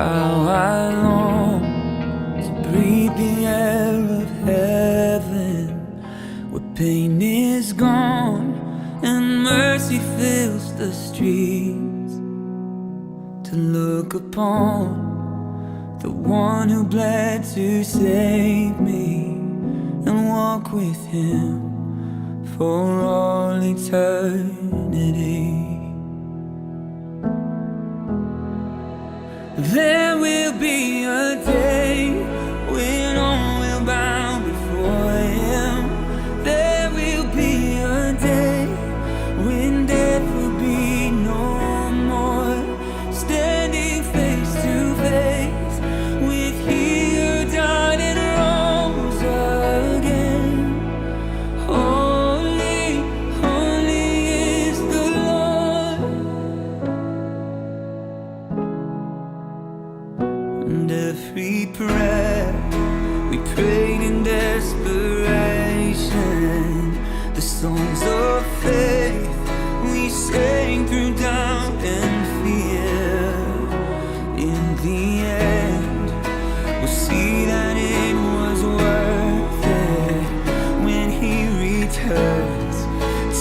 How I long to breathe the air of heaven, where pain is gone and mercy fills the streets. To look upon the one who bled to save me and walk with him for all eternity. There will be a day when all will bow before him. There will be a day when death will be no more, standing face to face with he who died and rose again. Holy, holy is the Lord. And every prayer we prayed in desperation, the songs of faith we sang through doubt and fear, in the end we'll see that it was worth it when he returns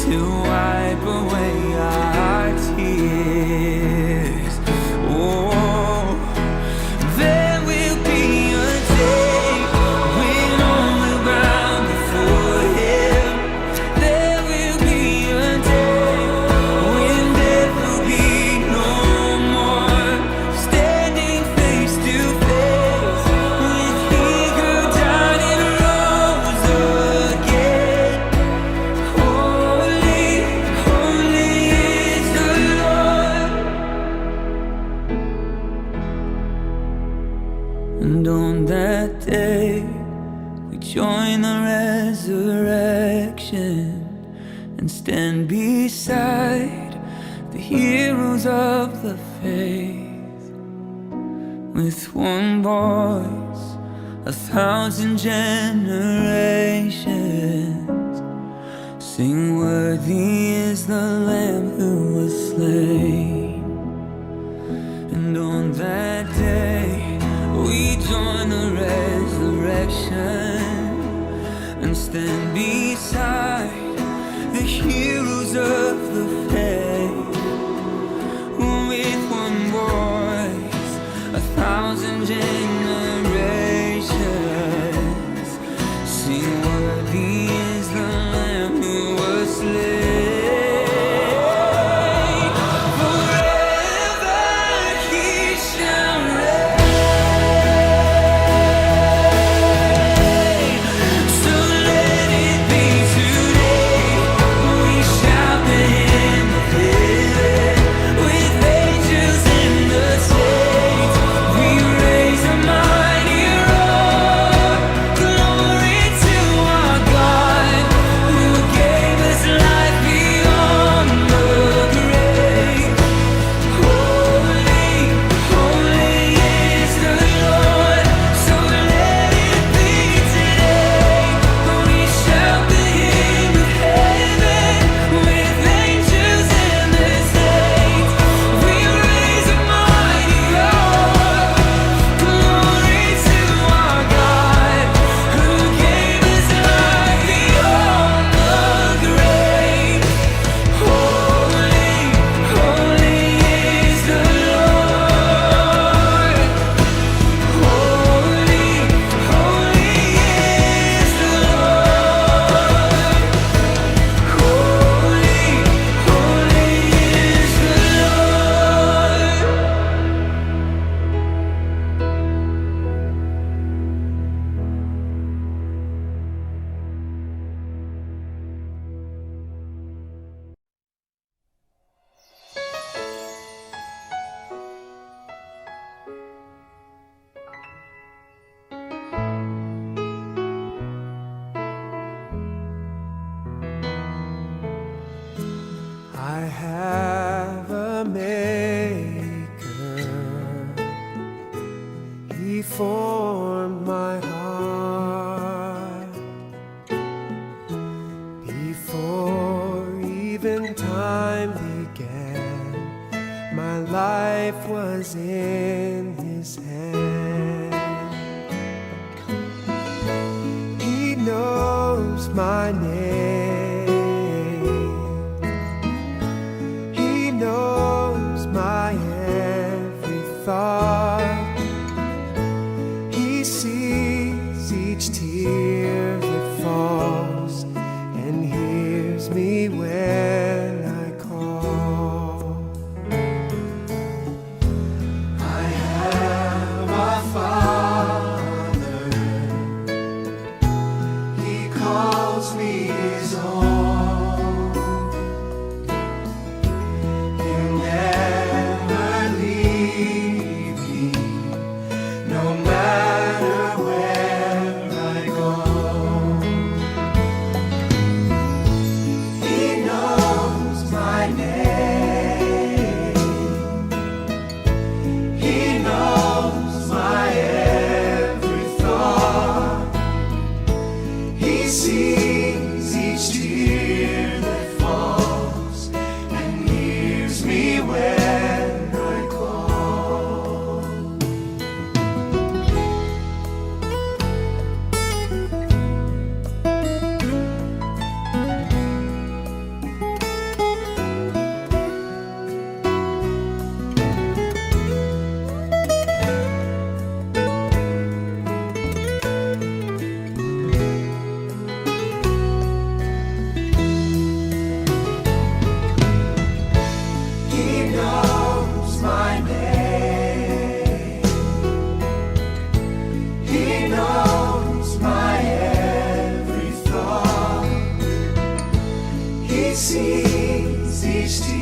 to wipe away our tears. Oh, there will be a day when all will bow before him. There will be a day when death will be no more, standing face to face with he who died and rose again. Holy, holy is the Lord. And on that day we join the resurrection and stand beside the heroes of the faith. With one voice, 1,000 generations sing, worthy is the Lamb who was slain. And on that day we join the resurrection and stand beside the heroes of the faith. With one voice, 1,000 generations sing, worthy is the Lamb who was slain. Forever he shall reign. So let it be today. We shout the hymn of heaven with angels in the saints. We raise a mighty roar, glory to our God, who gave us life beyond the grave. Holy, holy is the Lord. So let it be today. We shout the hymn of heaven with angels in the saints. We raise a mighty roar, glory to our God, who gave us life beyond the grave. Holy, holy is the Lord. Holy, holy is the Lord. Holy, holy is the I have a maker. He formed my heart before even time began. My life was in His his hand. He knows my name. He knows my every thought. He sees each tear that falls and hears me when I call. I have a Father. He calls me his own. He'll never leave me, no matter where I go. He knows my name. He knows my every thought. He sees each tear that falls and hears me when I call. He knows my name. He knows my every thought. He sees each tear